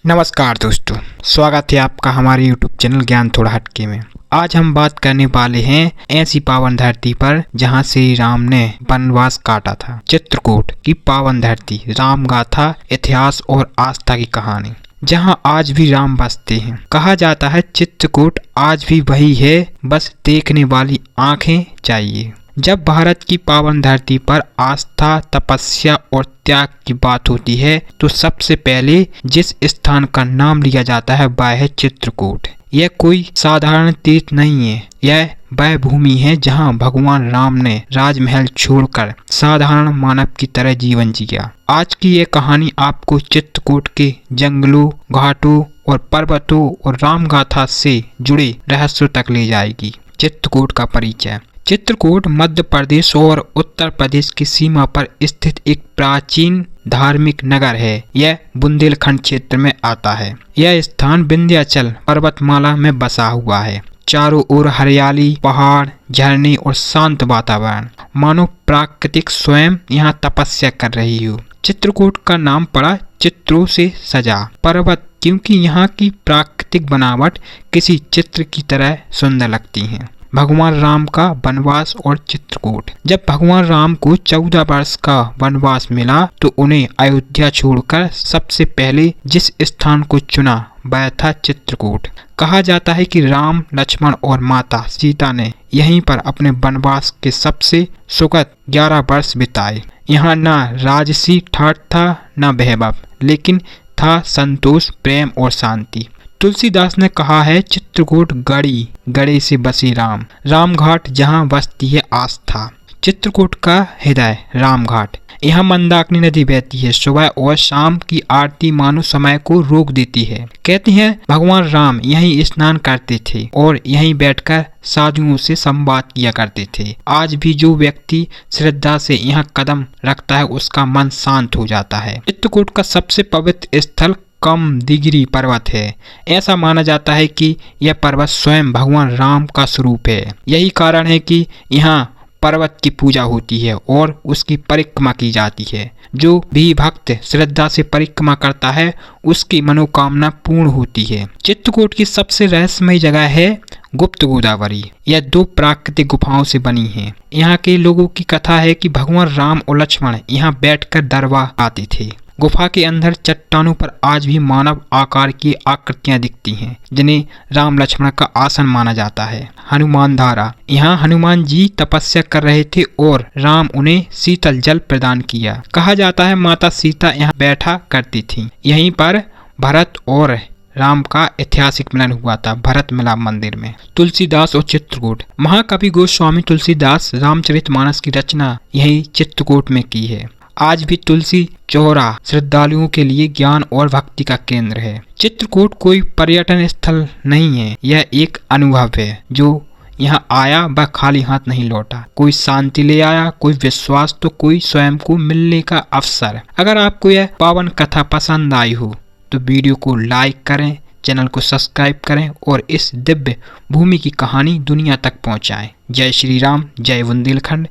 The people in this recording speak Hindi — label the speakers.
Speaker 1: नमस्कार दोस्तों, स्वागत है आपका हमारे YouTube चैनल ज्ञान थोड़ा हटके में। आज हम बात करने वाले हैं ऐसी पावन धरती पर जहां श्री राम ने वनवास काटा था। चित्रकूट की पावन धरती, राम गाथा, इतिहास और आस्था की कहानी, जहां आज भी राम बसते हैं। कहा जाता है चित्रकूट आज भी वही है, बस देखने वाली आंखें चाहिए। जब भारत की पावन धरती पर आस्था, तपस्या और त्याग की बात होती है तो सबसे पहले जिस स्थान का नाम लिया जाता है वह है चित्रकूट। यह कोई साधारण तीर्थ नहीं है, यह वह भूमि है जहां भगवान राम ने राजमहल छोड़कर साधारण मानव की तरह जीवन जिया। आज की यह कहानी आपको चित्रकूट के जंगलों, घाटों और पर्वतों और रामगाथा से जुड़े रहस्यों तक ले जाएगी। चित्रकूट का परिचय। चित्रकूट मध्य प्रदेश और उत्तर प्रदेश की सीमा पर स्थित एक प्राचीन धार्मिक नगर है। यह बुंदेलखंड क्षेत्र में आता है। यह स्थान विंध्याचल पर्वतमाला में बसा हुआ है। चारों ओर हरियाली, पहाड़, झरने और शांत वातावरण, मानो प्राकृतिक स्वयं यहाँ तपस्या कर रही हो। चित्रकूट का नाम पड़ा चित्रों से सजा पर्वत, क्योंकि यहाँ की प्राकृतिक बनावट किसी चित्र की तरह सुंदर लगती है। भगवान राम का वनवास और चित्रकूट। जब भगवान राम को 14 वर्ष का वनवास मिला तो उन्हें अयोध्या छोड़कर सबसे पहले जिस स्थान को चुना वह था चित्रकूट। कहा जाता है कि राम, लक्ष्मण और माता सीता ने यहीं पर अपने वनवास के सबसे सुखद 11 वर्ष बिताए। यहाँ न राजसी ठाठ था न वैभव, लेकिन था संतोष, प्रेम और शांति। तुलसीदास ने कहा है, चित्रकूट गढ़ी, गढ़े से बसी राम, रामघाट जहाँ बसती है आस्था। चित्रकूट का हृदय रामघाट। यहाँ मंदाकिनी नदी बहती है। सुबह और शाम की आरती मानो समय को रोक देती है। कहते हैं भगवान राम यहीं स्नान करते थे और यहीं बैठकर साधुओं से संवाद किया करते थे। आज भी जो व्यक्ति श्रद्धा से यहाँ कदम रखता है उसका मन शांत हो जाता है। चित्रकूट का सबसे पवित्र स्थल कमदगिरि पर्वत है। ऐसा माना जाता है कि यह पर्वत स्वयं भगवान राम का स्वरूप है। यही कारण है कि यहाँ पर्वत की पूजा होती है और उसकी परिक्रमा की जाती है। जो भी भक्त श्रद्धा से परिक्रमा करता है उसकी मनोकामना पूर्ण होती है। चित्रकूट की सबसे रहस्यमय जगह है गुप्त गोदावरी। यह 2 प्राकृतिक गुफाओं से बनी है। यहाँ के लोगों की कथा है कि भगवान राम और लक्ष्मण यहाँ बैठकर दरबार आते थे। गुफा के अंदर चट्टानों पर आज भी मानव आकार की आकृतियां दिखती हैं, जिन्हें राम लक्ष्मण का आसन माना जाता है। हनुमान धारा। यहाँ हनुमान जी तपस्या कर रहे थे और राम उन्हें शीतल जल प्रदान किया। कहा जाता है माता सीता यहाँ बैठा करती थी। यहीं पर भरत और राम का ऐतिहासिक मिलन हुआ था, भरत मिलाप मंदिर में। तुलसीदास और चित्रकूट। महाकवि गोस्वामी तुलसीदास रामचरितमानस की रचना यही चित्रकूट में की है। आज भी तुलसी चौरा श्रद्धालुओं के लिए ज्ञान और भक्ति का केंद्र है। चित्रकूट कोई पर्यटन स्थल नहीं है, यह एक अनुभव है। जो यहाँ आया वह खाली हाथ नहीं लौटा। कोई शांति ले आया, कोई विश्वास तो कोई स्वयं को मिलने का अवसर। अगर आपको यह पावन कथा पसंद आई हो तो वीडियो को लाइक करें, चैनल को सब्सक्राइब करें और इस दिव्य भूमि की कहानी दुनिया तक पहुँचाएं। जय श्री राम, जय बुंदेलखंड।